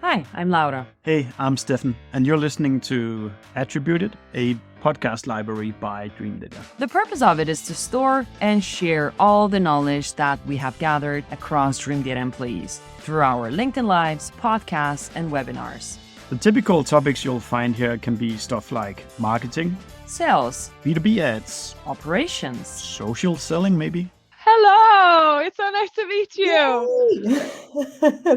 Hi, I'm Laura. Hey, I'm Stefan, and you're listening to Attributed, a podcast library by Dreamdata. The purpose of it is to store and share all the knowledge that we have gathered across Dreamdata employees through our LinkedIn Lives, podcasts, and webinars. The typical topics you'll find here can be stuff like marketing, Sales, B2B ads, operations, social selling maybe. Hello, it's so nice to meet you. Yay!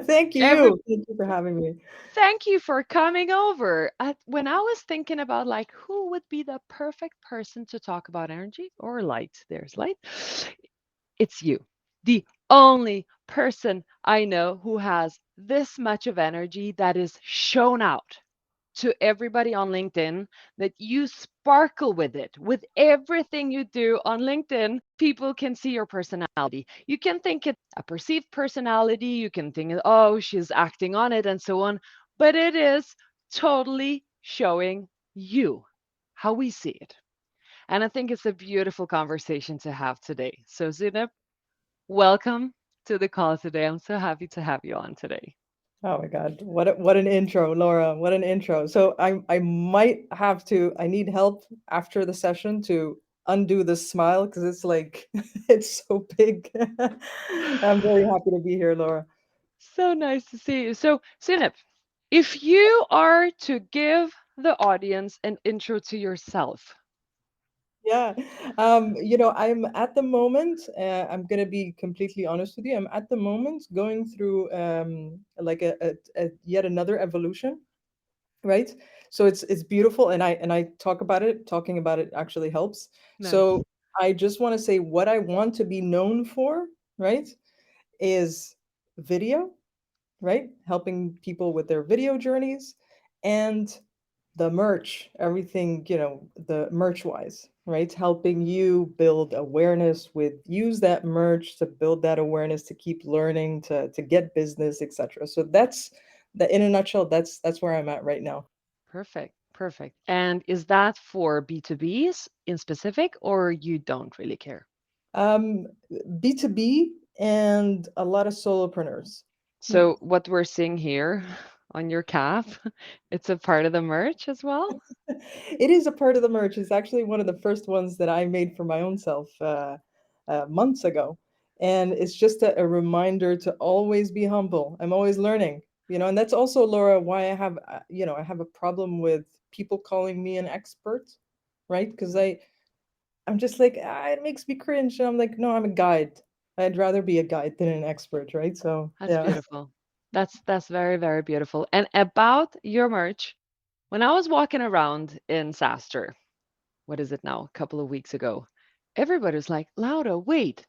Thank you. Thank you for having me. Thank you for coming over. When I was thinking about who would be the perfect person to talk about energy or light, there's light. It's you. The only person I know who has this much of energy that is shown out to everybody on LinkedIn, that you sparkle with it. With everything you do on LinkedIn, people can see your personality. You can think it's a perceived personality. You can think, oh, she's acting on it and so on. But it is totally showing you how we see it. And I think it's a beautiful conversation to have today. So Zineb, welcome to the call today. I'm so happy to have you on today. Oh my God, what an intro, Laura. What an intro. So I might have to, I need help after the session to undo this smile because it's like it's so big. I'm very happy to be here, Laura. So nice to see you. So Zineb, if you are to give the audience an intro to yourself. Yeah. I'm at the moment, I'm gonna be completely honest with you. I'm at the moment going through like a yet another evolution, right? So it's beautiful, and I talking about it actually helps. Nice. So I just want to say what I want to be known for, right, is video, right? Helping people with their video journeys, and the merch, everything, the merch wise, right? Helping you build awareness use that merch to build that awareness, to keep learning, to get business, etc. So that's in a nutshell, that's where I'm at right now. Perfect. Perfect. And is that for B2Bs in specific, or you don't really care? Um, B2B and a lot of solopreneurs. So what we're seeing here on your cap, it's a part of the merch as well? It is a part of the merch. It's actually one of the first ones that I made for my own self months ago. And it's just a reminder to always be humble. I'm always learning, and that's also, Laura, why I have, I have a problem with people calling me an expert, right? Because I'm just like, it makes me cringe. And I'm like, no, I'm a guide. I'd rather be a guide than an expert, right? So, That's yeah. beautiful. That's very, very beautiful. And about your merch, when I was walking around in Saster, what is it now? A couple of weeks ago, everybody was like, Laura, wait,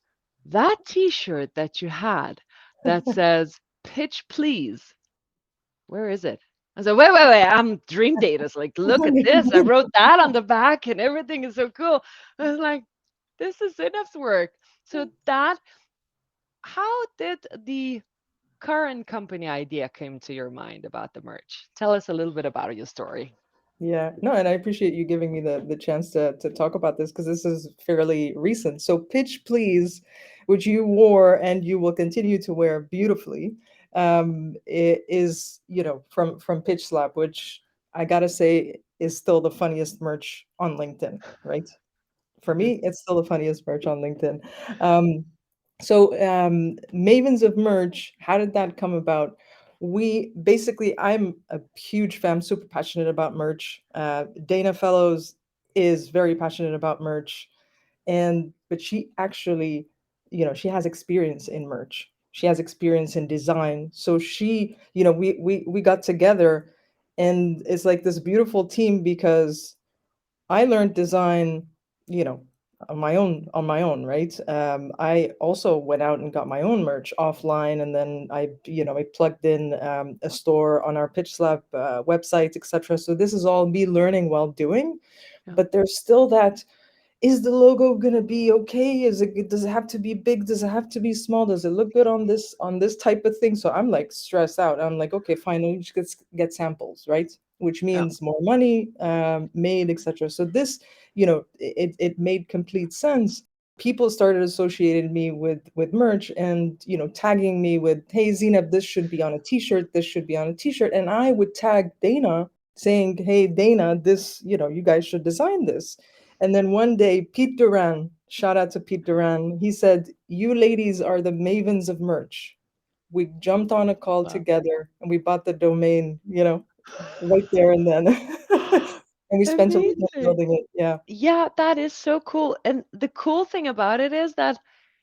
that t-shirt that you had that says pitch please, where is it? I said, wait, I'm Dreamdata. It's like, look at this. I wrote that on the back and everything is so cool. I was like, this is Zineb's work. So how did the current company idea came to your mind about the merch? Tell us a little bit about your story. Yeah, no, and I appreciate you giving me the chance to talk about this because this is fairly recent. So, Pitch Please, which you wore and you will continue to wear beautifully, it is, from Pitch Slap, which I gotta say is still the funniest merch on LinkedIn, right? For me, it's still the funniest merch on LinkedIn. Mavens of Merch, how did that come about? I'm a huge fan, super passionate about merch. Dana Fellows is very passionate about merch, but she actually, she has experience in merch. She has experience in design. So we got together, and it's like this beautiful team because I learned design, you know, on my own, right? I also went out and got my own merch offline, and then I plugged in a store on our Pitch Slab website, etc. So this is all me learning while doing, Yeah. but there's still that. Is the logo gonna be okay? Does it have to be big? Does it have to be small? Does it look good on this type of thing? So I'm like stressed out. I'm like, okay, fine, let me just get samples, right? Which Yeah. means more money made, etc. So this, it made complete sense. people started associating me with merch, and tagging me with, hey Zineb, this should be on a t-shirt, this should be on a t-shirt. And I would tag Dana saying, hey Dana, this, you guys should design this. And then one day, Pete Duran, shout out to Pete Duran, he said, you ladies are the mavens of merch. We jumped on a call Wow. together and we bought the domain, right there and then. And we spent a weekend Amazing. building it. Yeah. Yeah, that is so cool. And the cool thing about it is that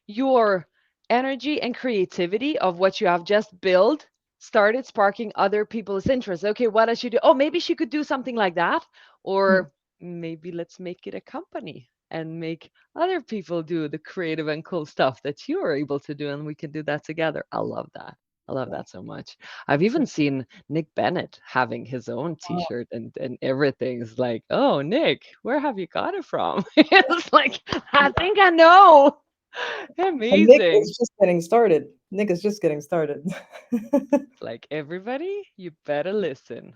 your energy and creativity of what you have just built started sparking other people's interest. Okay, what does she do? Oh, maybe she could do something like that. Mm. Or maybe let's make it a company and make other people do the creative and cool stuff that you are able to do. And we can do that together. I love that. I love Yeah. that so much. I've even seen Nick Bennett having his own Wow. t-shirt and everything. It's like, oh, Nick, where have you got it from? It's like, I think I know. And Nick Amazing. is just getting started. Nick is just getting started. It's like, everybody, you better listen.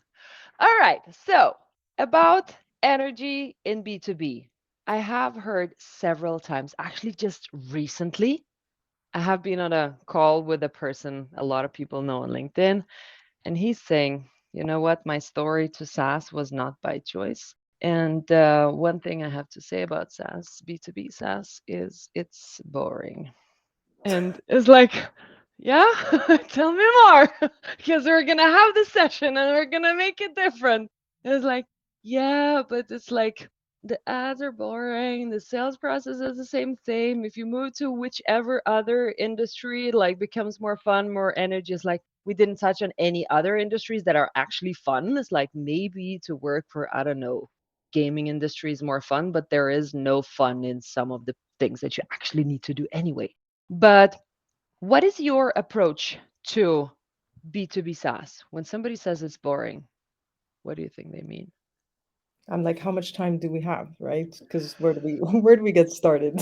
All right. So, about energy in B2B, I have heard several times, actually, just recently, I have been on a call with a person a lot of people know on LinkedIn, and he's saying, you know what, my story to SaaS was not by choice. And one thing I have to say about SaaS, B2B SaaS, is it's boring. And it's like, yeah, tell me more, because we're going to have this session and we're going to make it different. And it's like, yeah, but it's like the ads are boring. The sales process is the same. If you move to whichever other industry, like becomes more fun, more energy, it's like we didn't touch on any other industries that are actually fun. It's like maybe to work for, I don't know, gaming industry is more fun, but there is no fun in some of the things that you actually need to do anyway. But what is your approach to B2B SaaS? When somebody says it's boring, what do you think they mean? I'm like, how much time do we have, right? Because where do we where do we get started?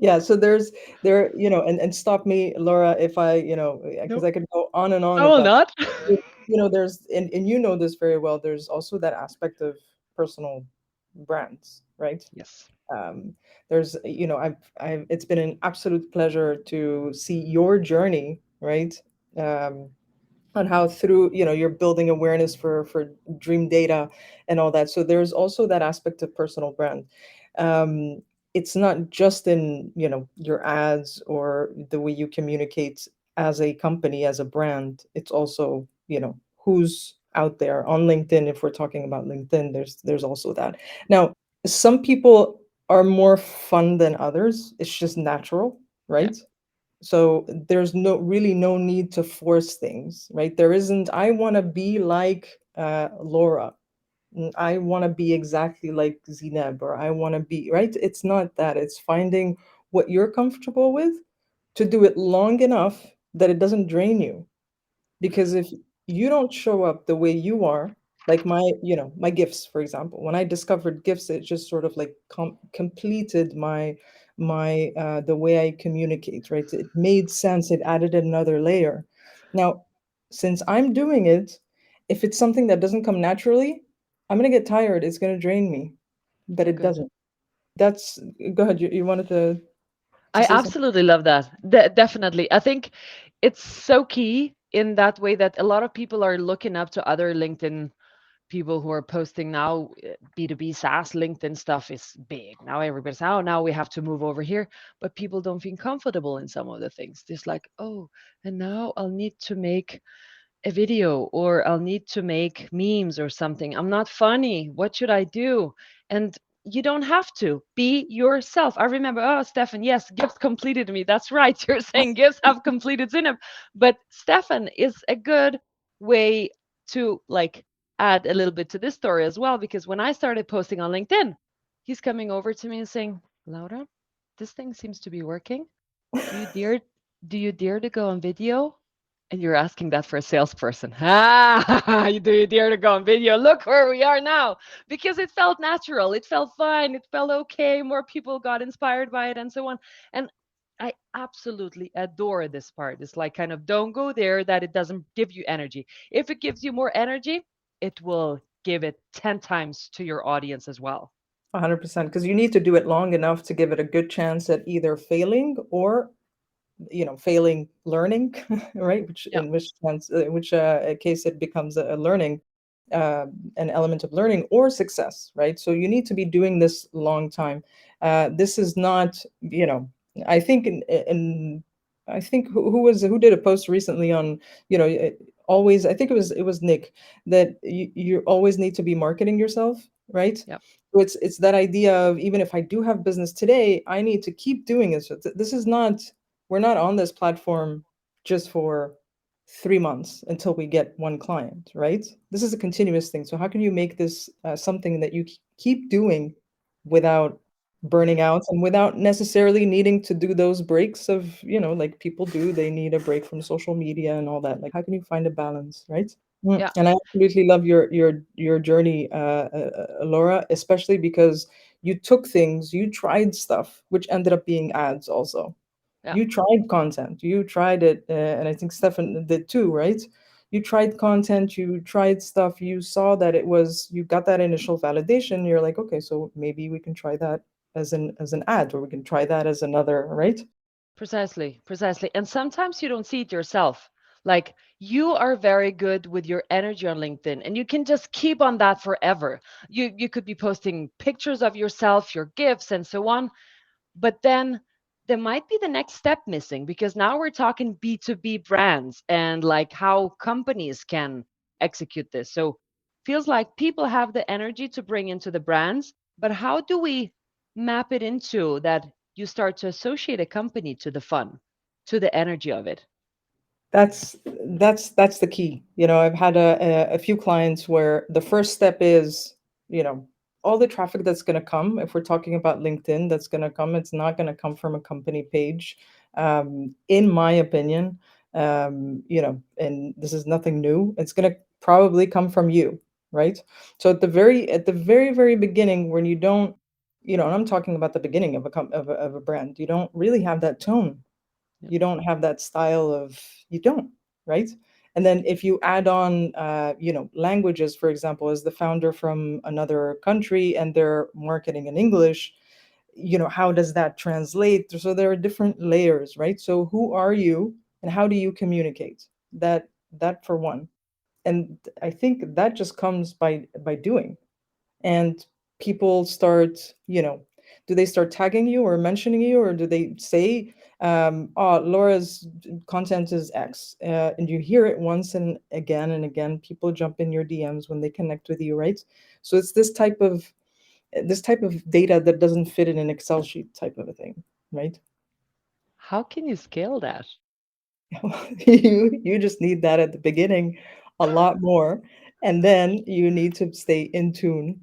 Yeah, so and stop me, Laura, if I, because Nope. I could go on and on I will about, not. there's, and you know this very well, there's also that aspect of personal brands, right? Yes. Um, there's, it's been an absolute pleasure to see your journey, right? Um, on how through, you're building awareness for dream data and all that. So there's also that aspect of personal brand. um, it's not just in, your ads or the way you communicate as a company, as a brand. It's also, who's out there on LinkedIn. If we're talking about LinkedIn, there's also that. Now, some people are more fun than others. It's just natural, Yeah. right? So there's no need to force things, right? There isn't, I want to be like Laura. I want to be exactly like Zineb, or I want to be, right? It's not that. It's finding what you're comfortable with, to do it long enough that it doesn't drain you. Because if you don't show up the way you are, like my gifts, for example, when I discovered gifts, it just sort of like completed my the way I communicate, right? It made sense. It added another layer. Now, since I'm doing it, if it's something that doesn't come naturally, I'm gonna get tired. It's gonna drain me, but So it good. doesn't. That's Go ahead. You wanted to I say something? absolutely love that. Definitely. I think it's so key in that way that a lot of people are looking up to other LinkedIn people who are posting now. B2B SaaS LinkedIn stuff is big. Now everybody's, oh, now we have to move over here. But people don't feel comfortable in some of the things. Just like, oh, and now I'll need to make a video, or I'll need to make memes or something. I'm not funny. What should I do? And you don't have to be yourself. I remember, oh, Stefan, yes, gifts completed me. That's right. You're saying gifts have completed Zineb. But Stefan is a good way to like add a little bit to this story as well, because when I started posting on LinkedIn, he's coming over to me and saying, Laura, this thing seems to be working. Do you dare do you dare to go on video? And you're asking that for a salesperson. Ah, do you dare to go on video? Look where we are now. Because it felt natural. It felt fine. It felt okay. More people got inspired by it and so on. And I absolutely adore this part. It's like kind of don't go there that it doesn't give you energy. If it gives you more energy, it will give it 10 times to your audience as well. 100%, because you need to do it long enough to give it a good chance at either failing or, failing learning, right? Which Yeah. in which sense, which case it becomes a learning, an element of learning or success, right? So you need to be doing this long time. This is not, I think I think who did a post recently on, always, I think it was Nick, that you always need to be marketing yourself, right? Yeah. So it's that idea of, even if I do have business today, I need to keep doing it. So this is not, we're not on this platform just for 3 months until we get one client, right? This is a continuous thing. So how can you make this something that you keep doing without burning out and without necessarily needing to do those breaks of, like people do, they need a break from social media and all that. Like, how can you find a balance, right? Yeah. And I absolutely love your journey, Laura, especially because you took things, you tried stuff, which ended up being ads also. Yeah. You tried content, you tried it, and I think Stefan did too, right? You tried content, you tried stuff, you saw that you got that initial validation. You're like, okay, so maybe we can try that as an ad, or we can try that as another, right? Precisely, precisely. And sometimes you don't see it yourself. Like you are very good with your energy on LinkedIn and you can just keep on that forever. You could be posting pictures of yourself, your gifts and so on, but then there might be the next step missing because now we're talking B2B brands and like how companies can execute this. So feels like people have the energy to bring into the brands, but how do we map it into that you start to associate a company to the fun, to the energy of it? That's that's the key. I've had a few clients where the first step is, you know, all the traffic that's going to come. If we're talking about LinkedIn, that's going to come. It's not going to come from a company page, in my opinion. And this is nothing new. It's going to probably come from you, right? So at the very beginning, when you don't, and I'm talking about the beginning of of a brand, you don't really have that tone, Yeah. you don't have that style of, you don't, right? And then if you add on languages, for example, as the founder from another country and they're marketing in English, how does that translate? So there are different layers, right? So who are you and how do you communicate? That for one. And I think that just comes by doing. And people start, do they start tagging you or mentioning you, or do they say, oh, Laura's content is X, and you hear it once and again, people jump in your DMs when they connect with you, right? So it's this type of data that doesn't fit in an Excel sheet type of a thing, right? How can you scale that? You just need that at the beginning a lot more, and then you need to stay in tune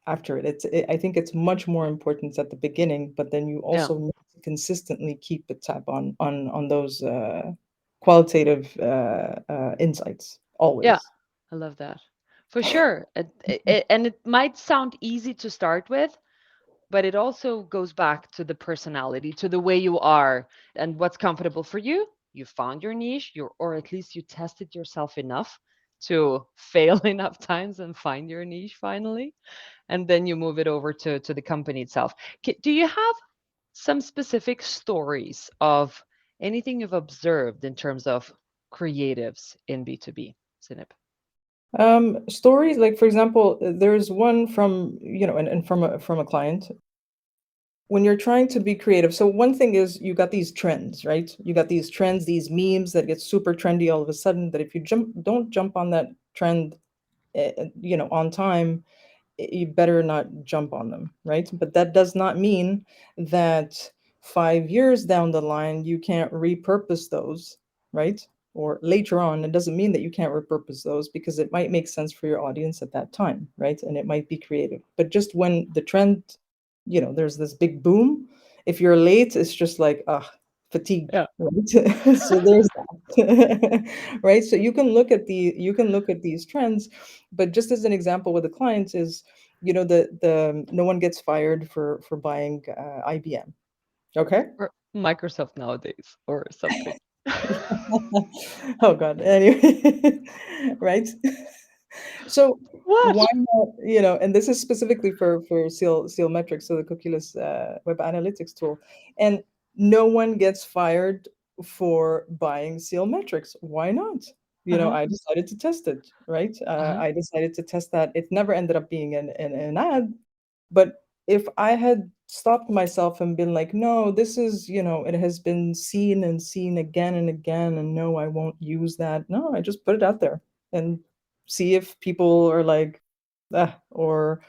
after it. I think it's much more important at the beginning, but then you Yeah. also need to consistently keep a tab on those qualitative insights Yeah. always. I love that. For sure. And it might sound easy to start with, but it also goes back to the personality, to the way you are and what's comfortable for you. You found your niche, or at least you tested yourself enough to fail enough times and find your niche finally. And then you move it over to the company itself. Do you have some specific stories of anything you've observed in terms of creatives in B2B, Zineb? Stories, like, for example, there's one from, and from a client. When you're trying to be creative, so one thing is, you got these trends, right? You got these trends, these memes that get super trendy all of a sudden, that if you don't jump on that trend, on time, you better not jump on them, right? But that does not mean that 5 years down the line you can't repurpose those, right? Or later on, it doesn't mean that you can't repurpose those, because it might make sense for your audience at that time, right? And it might be creative. But just when the trend, there's this big boom, if you're late, it's just like, fatigue, Yeah. right? So there's that. Right? So you can look at these trends, but just as an example with the clients is, the no one gets fired for buying IBM. Okay. Or Microsoft nowadays or something. Oh God. Anyway, right. So What? why not, and this is specifically for Seal Metrics, so the cookieless web analytics tool. And no one gets fired for buying Seal Metrics. Why not? Uh-huh. I decided to test it, right? Uh-huh. I decided to test that. It never ended up being an ad, but if I had stopped myself and been like, no, this is, it has been seen and seen again and again, and no, I won't use that. No, I just put it out there and see if people are like, ah, or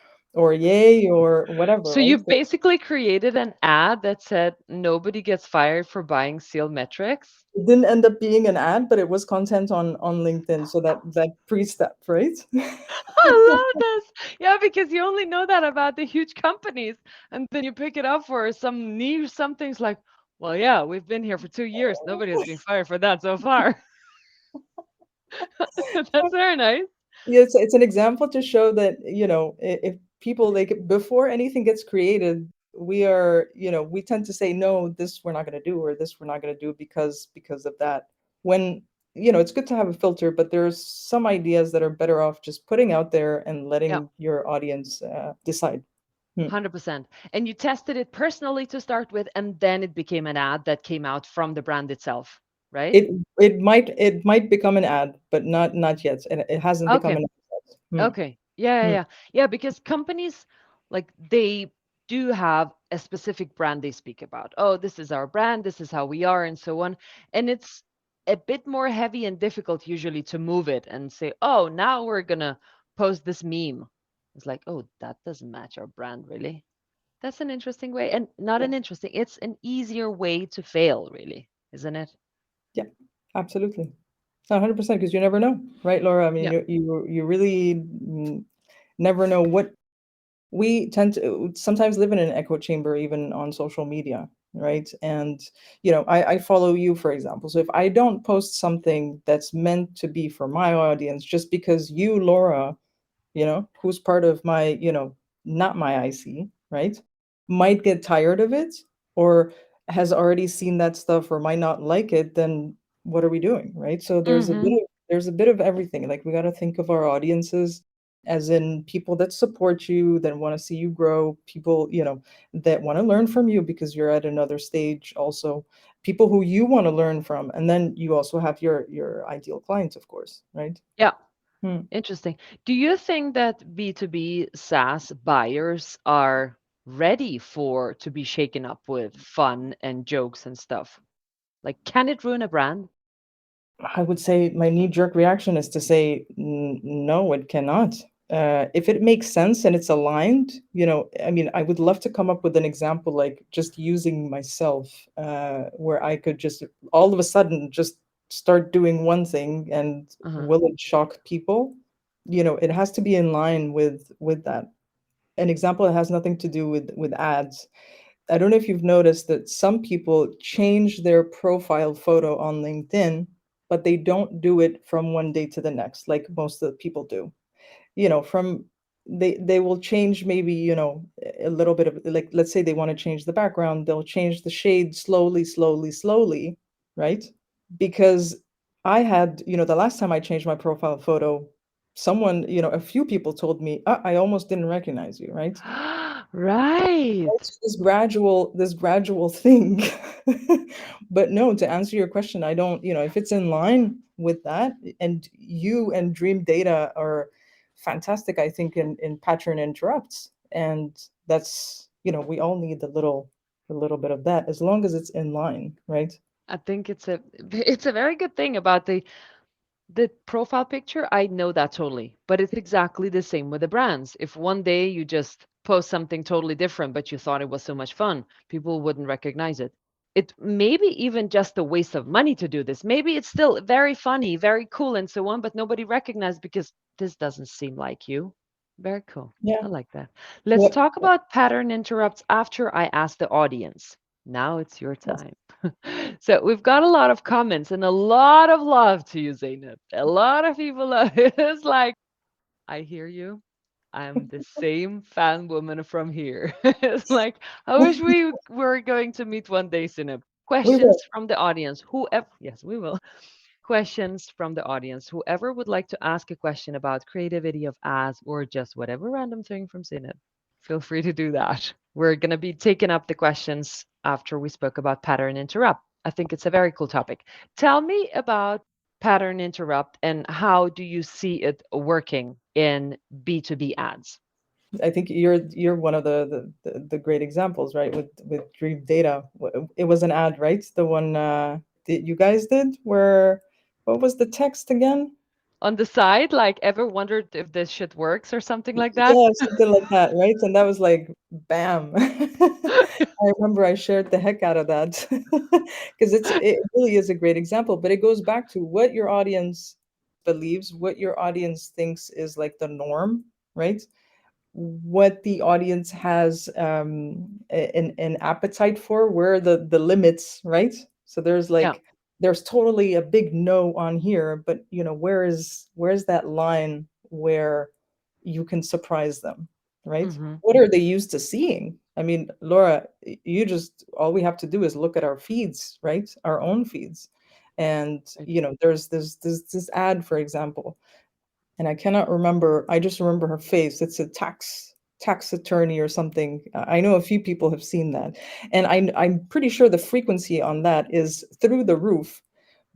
yay or whatever, So right? you basically created an ad that said nobody gets fired for buying Seal Metrics. It didn't end up being an ad, but it was content on LinkedIn, so that pre-step, right? I love this. Yeah, because you only know that about the huge companies, and then you pick it up for some niche something's like, well, yeah, we've been here for 2 years. Nobody has been fired for that so far. That's very nice. Yeah, it's an example to show that, if people, like, before anything gets created, we tend to say, no, this we're not going to do, or this we're not going to do because of that. When, it's good to have a filter, but there's some ideas that are better off just putting out there and Yeah, letting your audience decide. Hmm. 100%. And you tested it personally to start with, and then it became an ad that came out from the brand itself, right? It might become an ad, but not yet, and it hasn't become Okay. an ad yet. Okay. Yeah, yeah, Hmm. yeah. Yeah, because companies like they do have a specific brand they speak about. Oh, this is our brand, this is how we are, and so on. And it's a bit more heavy and difficult usually to move it and say, oh, now we're gonna post this meme. It's like, oh, that doesn't match our brand really. That's an interesting way, and not Yeah, an interesting, it's an easier way to fail, really, isn't it? yeah, absolutely. 100%, because you never know, right, Laura? I mean, Yeah. you really never know what we tend to sometimes live in an echo chamber, even on social media, right? And I follow you, for example. So if I don't post something that's meant to be for my audience, just because you, Laura, who's part of my, not my IC, right, might get tired of it, or has already seen that stuff, or might not like it, then what are we doing, right? So Mm-hmm. there's a bit of everything. Like, we got to think of our audiences as in people that support you, that want to see you grow, people, that want to learn from you because you're at another stage also, people who you want to learn from, and then you also have your ideal clients, of course, right? Yeah. Hmm. Interesting. Do you think that B2B SaaS buyers are ready for to be shaken up with fun and jokes and stuff? Like, can it ruin a brand? I would say my knee-jerk reaction is to say, no, it cannot. If it makes sense and it's aligned, I mean, I would love to come up with an example, like just using myself, where I could just all of a sudden just start doing one thing, and Uh-huh. will it shock people? It has to be in line with that. An example that has nothing to do with ads. I don't know if you've noticed that some people change their profile photo on LinkedIn, but they don't do it from one day to the next, like most of the people do. From they will change, maybe, a little bit of, like, let's say they want to change the background, they'll change the shade slowly, slowly, slowly, right? Because I had, the last time I changed my profile photo, someone, a few people told me, I almost didn't recognize you, right? Right. It's this gradual thing. But no, to answer your question, I don't, if it's in line with that, and you and Dream Data are fantastic, I think, in pattern interrupts. And that's, we all need a little bit of that, as long as it's in line, right? I think it's a very good thing about the profile picture. I know that totally, but it's exactly the same with the brands. If one day you just post something totally different, but you thought it was so much fun, people wouldn't recognize it. It maybe even just a waste of money to do this. Maybe it's still very funny, very cool, and so on, but nobody recognized because this doesn't seem like you. Very cool. Yeah. I like that. Let's Yep. talk about pattern interrupts after I ask the audience. Now it's your Yes. time. So we've got a lot of comments and a lot of love to you, Zainab. A lot of people love it. It's like, I hear you. I'm the same fan woman from here. It's like, I wish we were going to meet one day, Zainab. We Questions will. from the audience. Whoever, yes, we will. questions from the audience. Whoever would like to ask a question about creativity of ads or just whatever random thing from Zineb, feel free to do that. We're going to be taking up the questions after we spoke about pattern interrupt. I think it's a very cool topic. Tell me about pattern interrupt and how do you see it working in B2B ads? I think you're one of the great examples, right? With Dream Data, it was an ad, right? The one that you guys did, where what was the text again? On the side, like ever wondered if this shit works or something like that? Yeah, something like that, right? And that was like, bam. I remember I shared the heck out of that because it really is a great example. But it goes back to what your audience believes, what your audience thinks is like the norm, right? What the audience has an appetite for, where are the limits, right? So there's Yeah. like there's totally a big no on here, but where's that line where you can surprise them, right? Hmm. What are they used to seeing? I mean, Laura, you just all we have to do is look at our feeds, right? Our own feeds. And there's this ad, for example, and I cannot remember. I just remember her face. It's a tax attorney or something. I know a few people have seen that, and I'm pretty sure the frequency on that is through the roof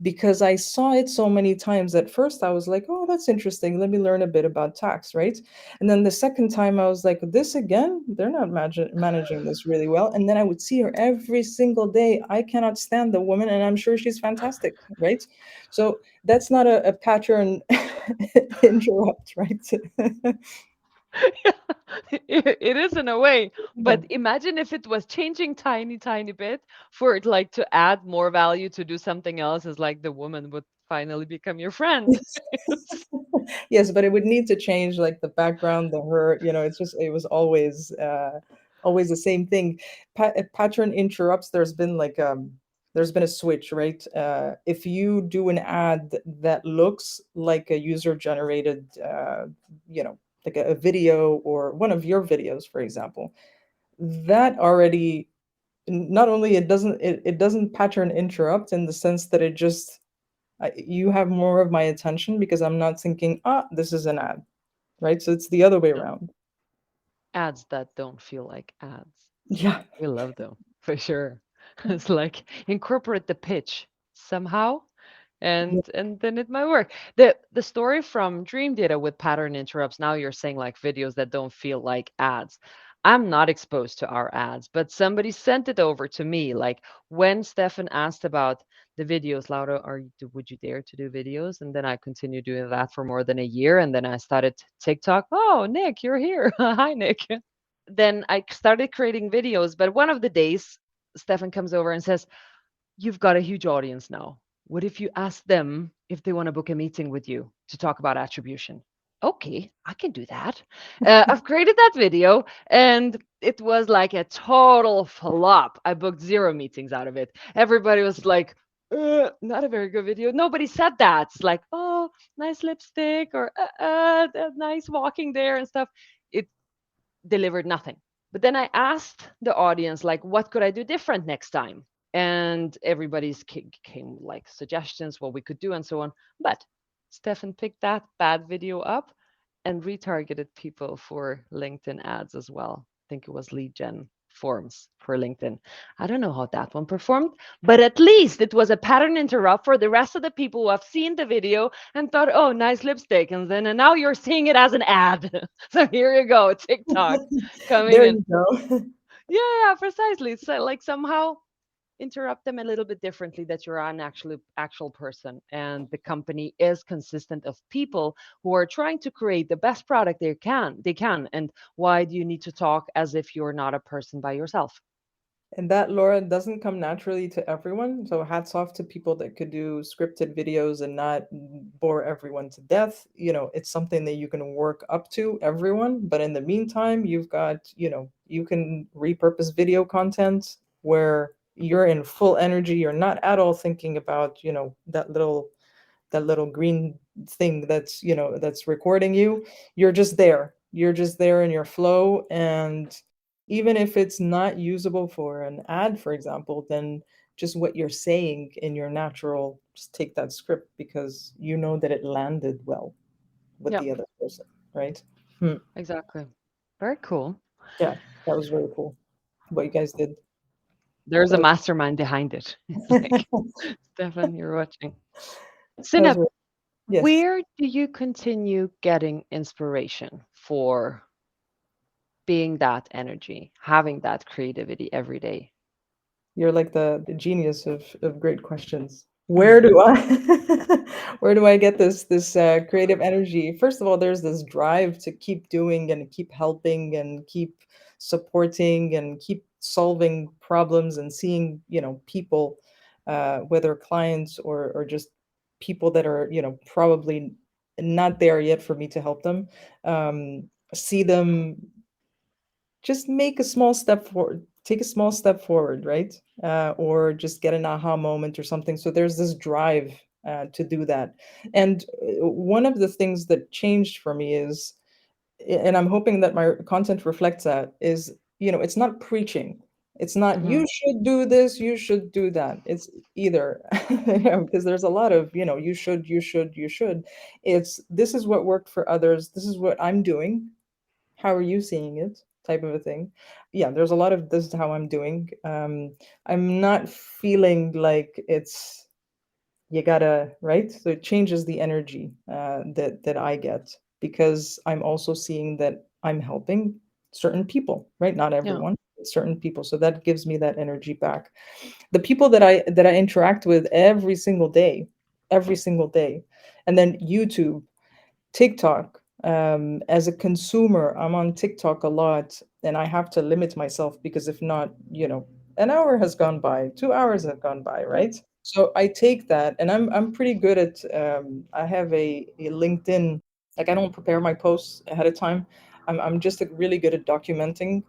because I saw it so many times. At first, I was like, "Oh, that's interesting. Let me learn a bit about tax," right? And then the second time, I was like, "This again? They're not managing this really well." And then I would see her every single day. I cannot stand the woman, and I'm sure she's fantastic, right? So that's not a pattern interrupt, right? It is in a way, Yeah. but imagine if it was changing tiny, tiny bit for it like to add more value to do something else, is like the woman would finally become your friend. Yes, but it would need to change like the background, the her, it's just it was always the same thing. Pattern interrupts. There's been a switch, right? If you do an ad that looks like a user generated, like a video or one of your videos, for example, that already not only it doesn't pattern interrupt in the sense that it just you have more of my attention because I'm not thinking, this is an ad, right? So it's the other way No, around. ads that don't feel like ads. Yeah. We love them for sure. It's like incorporate the pitch somehow and then it might work. The story from Dream Data with pattern interrupts, now you're saying like videos that don't feel like ads. I'm not exposed to our ads, but somebody sent it over to me. Like when Stefan asked about the videos, Laura, would you dare to do videos? And then I continued doing that for more than a year. And then I started TikTok. Oh, Nick, you're here. Hi, Nick. Then I started creating videos. But one of the days, Stefan comes over and says, you've got a huge audience now. What if you ask them if they want to book a meeting with you to talk about attribution? Okay, I can do that. I've created that video and it was like a total flop. I booked 0 meetings out of it. Everybody was like, not a very good video. Nobody said that. It's like, oh, nice lipstick or nice walking there and stuff. It delivered nothing. But then I asked the audience, like, what could I do different next time? And everybody's came like suggestions, what we could do, and so on. But Stefan picked that bad video up and retargeted people for LinkedIn ads as well. I think it was lead gen forms for LinkedIn. I don't know how that one performed, but at least it was a pattern interrupt for the rest of the people who have seen the video and thought, oh, nice lipstick. And now you're seeing it as an ad. So here you go, TikTok coming There in. you go. Yeah, precisely. So like somehow interrupt them a little bit differently that you're an actual person and the company is consistent of people who are trying to create the best product they can, and why do you need to talk as if you're not a person by yourself? And that, Laura, doesn't come naturally to everyone. So hats off to people that could do scripted videos and not bore everyone to death. It's something that you can work up to, everyone. But in the meantime, you've got, you can repurpose video content where you're in full energy. You're not at all thinking about, that little green thing that's recording you. You're just there in your flow. And even if it's not usable for an ad, for example, then just what you're saying in your natural, just take that script because you know that it landed well with Yeah, the other person, right? Hmm. exactly. Very cool. Yeah, that was very cool what you guys did. There's That a was, mastermind behind it. Like, Stefan, you're watching. that was Zineb, yes. where do you continue getting inspiration for being that energy, having that creativity every day? You're like the genius of great questions. Where do I where do I get this creative energy? First of all, there's this drive to keep doing and keep helping and keep supporting and keep solving problems and seeing, people, whether clients or just people that are, probably not there yet for me to help them. See them just make a small step forward, take a small step forward, right? Or just get an aha moment or something. So there's this drive to do that. And one of the things that changed for me is, and I'm hoping that my content reflects that, is, it's not preaching. It's not, Hmm. you should do this, you should do that. It's either, because there's a lot of, you should, you should, you should. It's, this is what worked for others. This is what I'm doing. How are you seeing it, type of a thing. Yeah, there's a lot of, this is how I'm doing. I'm not feeling like it's, you gotta, right? So it changes the energy that I get, because I'm also seeing that I'm helping certain people, right? Not Yeah. everyone, but certain people. So that gives me that energy back. The people that I interact with every single day, and then YouTube, TikTok. As a consumer, I'm on TikTok a lot, and I have to limit myself, because if not, an hour has gone by, 2 hours have gone by, Yep. right? So I take that, and I'm pretty good at. I have a LinkedIn. Like, I don't prepare my posts ahead of time. I'm just really good at documenting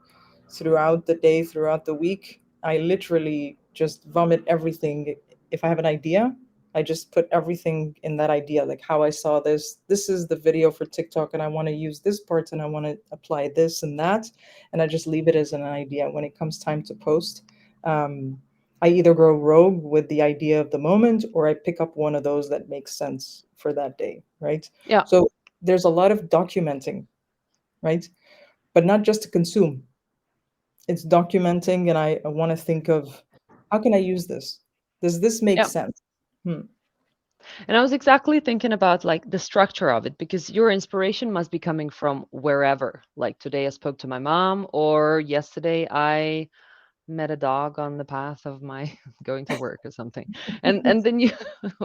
throughout the day, throughout the week. I literally just vomit everything. If I have an idea, I just put everything in that idea, like how I saw this. This is the video for TikTok, and I want to use this part, and I want to apply this and that. And I just leave it as an idea. When it comes time to post, um, I either go rogue with the idea of the moment, or I pick up one of those that makes sense for that day, right? Yeah. So there's a lot of documenting, right? But not just to consume, it's documenting, and I want to think of, how can I use this? Does this make Yeah. sense? Hmm. And I was exactly thinking about like the structure of it because your inspiration must be coming from wherever. Like today I spoke to my mom, or yesterday I met a dog on the path of my going to work or something. And then you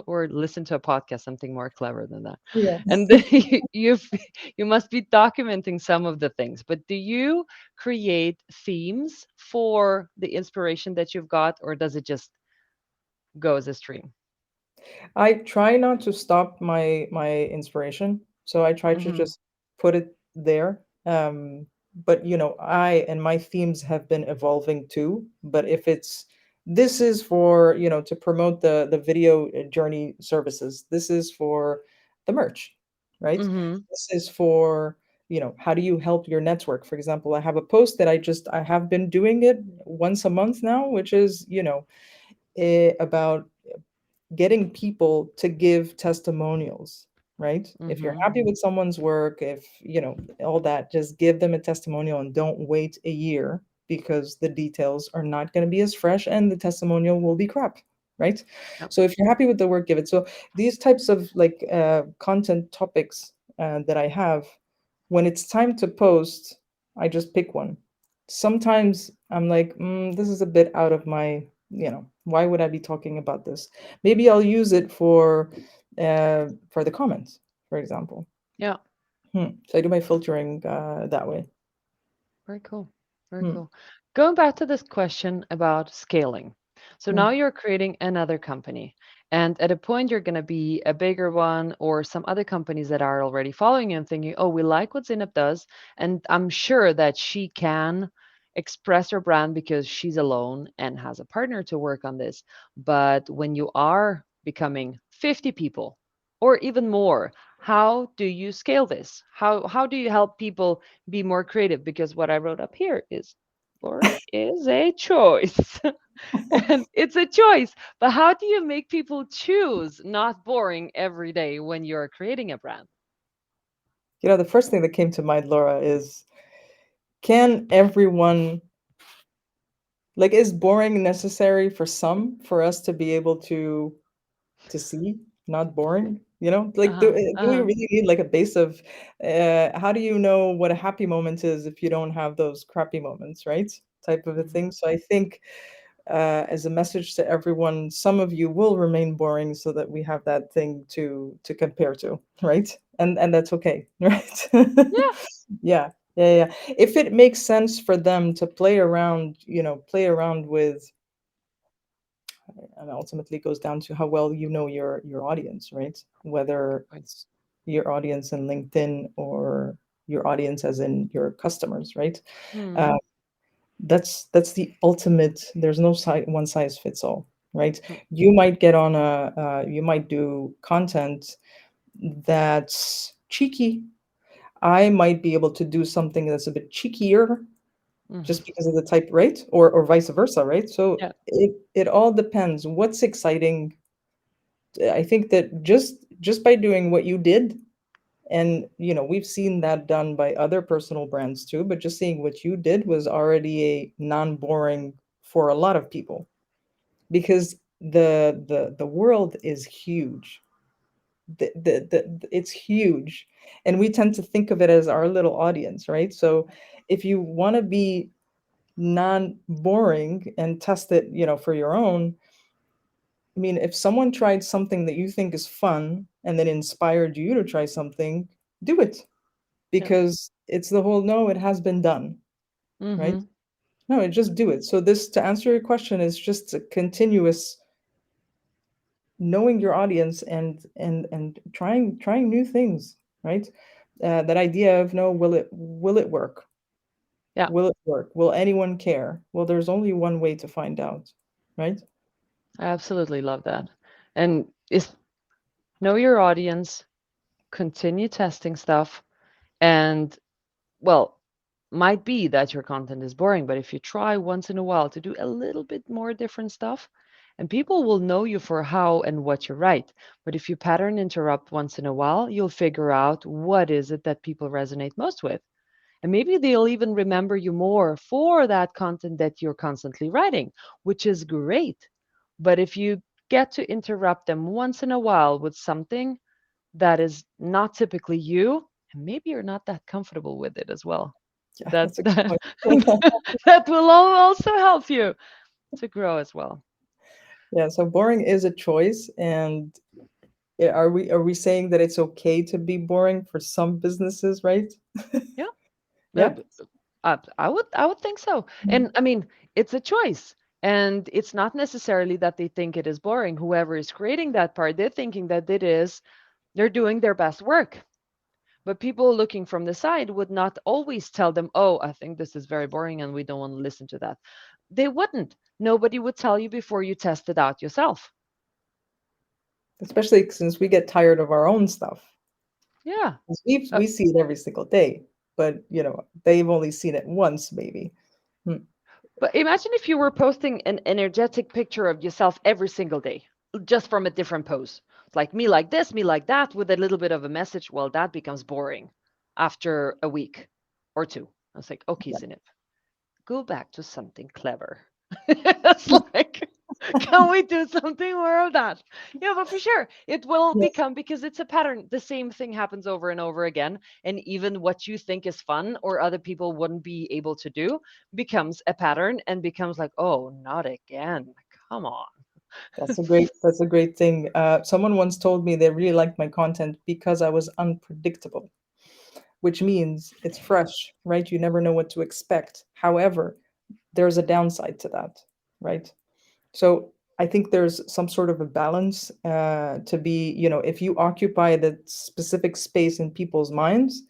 or listen to a podcast, something more clever than that. Yes. And then you must be documenting some of the things. But do you create themes for the inspiration that you've got, or does it just go as a stream? I try not to stop my inspiration, so I try to Hmm. just put it there. But I and my themes have been evolving too. But if it's, this is for, to promote the video journey services. This is for the merch, right? Hmm. This is for, how do you help your network? For example, I have a post that I have been doing it once a month now, which is, about getting people to give testimonials, right? If you're Hmm. happy with someone's work, if all that, just give them a testimonial and don't wait a year, because the details are not going to be as fresh and the testimonial will be crap, right? Yep. So if you're happy with the work, give it. So these types of like content topics that I have, when it's time to post, I just pick one. Sometimes I'm like, this is a bit out of my, why would I be talking about this? Maybe I'll use it for the comments, for example. Yeah. So I do my filtering that way. Very cool. Very Hmm. cool. Going back to this question about scaling. So Hmm. now you're creating another company, and at a point you're going to be a bigger one, or some other companies that are already following you and thinking, oh, we like what Zineb does. And I'm sure that she can express her brand because she's alone and has a partner to work on this. But when you are becoming 50 people or even more, how do you scale this? How do you help people be more creative? Because what I wrote up here is Boring is a choice. And it's a choice. But how do you make people choose not boring every day when you're creating a brand? The first thing that came to mind, Laura, is can everyone, like, is boring necessary for some for us to be able to see not boring? Like, Uh-huh. do we Uh-huh. really need like a base of how do you know what a happy moment is if you don't have those crappy moments, right? Type of a Mhm. thing. So I think as a message to everyone, some of you will remain boring so that we have that thing to compare to, right? And that's okay, right? Yeah. Yeah, yeah, yeah. If it makes sense for them to play around with, and ultimately it goes down to how well you know your audience, right? Good Whether point. it's your audience in LinkedIn or your audience as in your customers, right? Mm. Uh, that's the ultimate. There's no one size fits all, right? Mm. You might get on you might do content that's cheeky. I might be able to do something that's a bit cheekier Mhm. just because of the type, right? Or vice versa, right? So Yeah. it all depends. What's exciting? I think that just by doing what you did, and we've seen that done by other personal brands too, but just seeing what you did was already a non-boring for a lot of people, because the world is huge. It's huge, and we tend to think of it as our little audience, right? So if you want to be non-boring and test it, for your own, I mean, if someone tried something that you think is fun and then inspired you to try something, do it, Yeah. because it's the whole no, it has been done, right? Mhm. No, just do it. So this, to answer your question, is just a continuous knowing your audience and trying new things, right? That idea of no, will it work? Yeah. Will it work? Will anyone care? Well, there's only one way to find out, right? I absolutely love that. And is know your audience, continue testing stuff, and well, might be that your content is boring, but if you try once in a while to do a little bit more different stuff, and people will know you for how and what you write. But if you pattern interrupt once in a while, you'll figure out what is it that people resonate most with. And maybe they'll even remember you more for that content that you're constantly writing, which is great. But if you get to interrupt them once in a while with something that is not typically you, and maybe you're not that comfortable with it as well. Yeah, That that's a good that, point. that will also help you to grow as well. Yeah, so boring is a choice, and are we saying that it's okay to be boring for some businesses, right? Yeah. Uh, Yeah. b- I would think so. And I mean, it's a choice. And it's not necessarily that they think it is boring. Whoever is creating that part, they're thinking that they're doing their best work. But people looking from the side would not always tell them, oh, I think this is very boring and we don't want to listen to that. They wouldn't. Nobody would tell you before you test it out yourself. Especially since we get tired of our own stuff. Yeah. 'Cause We Uh, we see it every single day, but they've only seen it once, maybe. Hmm. but imagine if you were posting an energetic picture of yourself every single day, just from a different pose. Like me like this, me like that, with a little bit of a message. Well, that becomes boring after a week or two. I was like, okay, Yeah. Zineb, go back to something clever. It's like, can we do something more of that? Yeah, but for sure, it will Yeah. become because it's a pattern. The same thing happens over and over again. And even what you think is fun or other people wouldn't be able to do becomes a pattern and becomes like, oh, not again. Come on. That's a great thing. Someone once told me they really liked my content because I was unpredictable, which means it's fresh, right? You never know what to expect. However, there's a downside to that, right? So I think there's some sort of a balance to be, if you occupy the specific space in people's minds,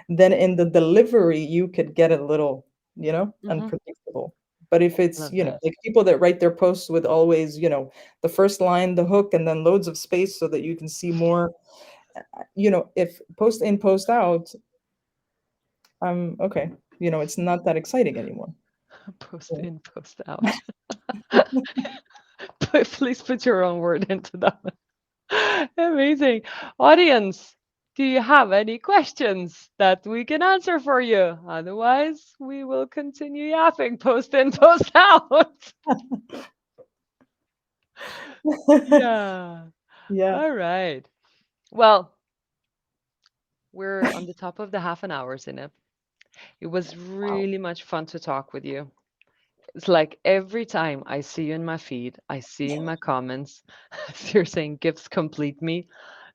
then in the delivery you could get a little, Hmm. unpredictable. But if it's, Love that. like people that write their posts with always, the first line, the hook, and then loads of space so that you can see more, if post in, post out, okay, it's not that exciting anymore. Post in, post out. Please put your own word into that. Amazing. Audience, do you have any questions that we can answer for you? Otherwise, we will continue yapping, post in, post out. Yeah. Yeah. All right. Well, we're on the top of the half an hour, Zineb. It was really much fun to talk with you. It's like every time I see you in my feed, I see in my comments, as you're saying gifts complete me.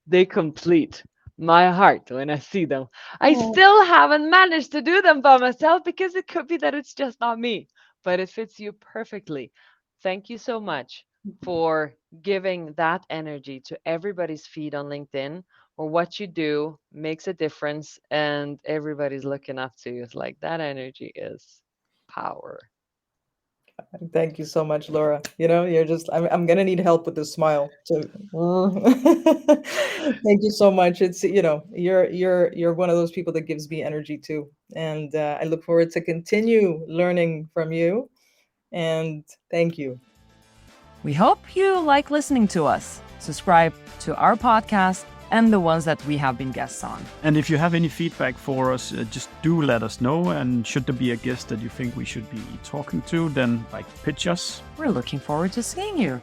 They complete my heart when I see them. I Oh, still haven't managed to do them by myself because it could be that it's just not me, but it fits you perfectly. Thank you so much for giving that energy to everybody's feed on LinkedIn, or what you do makes a difference and everybody's looking up to you. It's like that energy is power. thank you so much, Laura. You're just, I'm gonna need help with this smile. So, thank you so much. It's, you're one of those people that gives me energy too. And I look forward to continue learning from you. And thank you. We hope you like listening to us. Subscribe to our podcast and the ones that we have been guests on. And if you have any feedback for us, just do let us know. And should there be a guest that you think we should be talking to, then pitch us. We're looking forward to seeing you.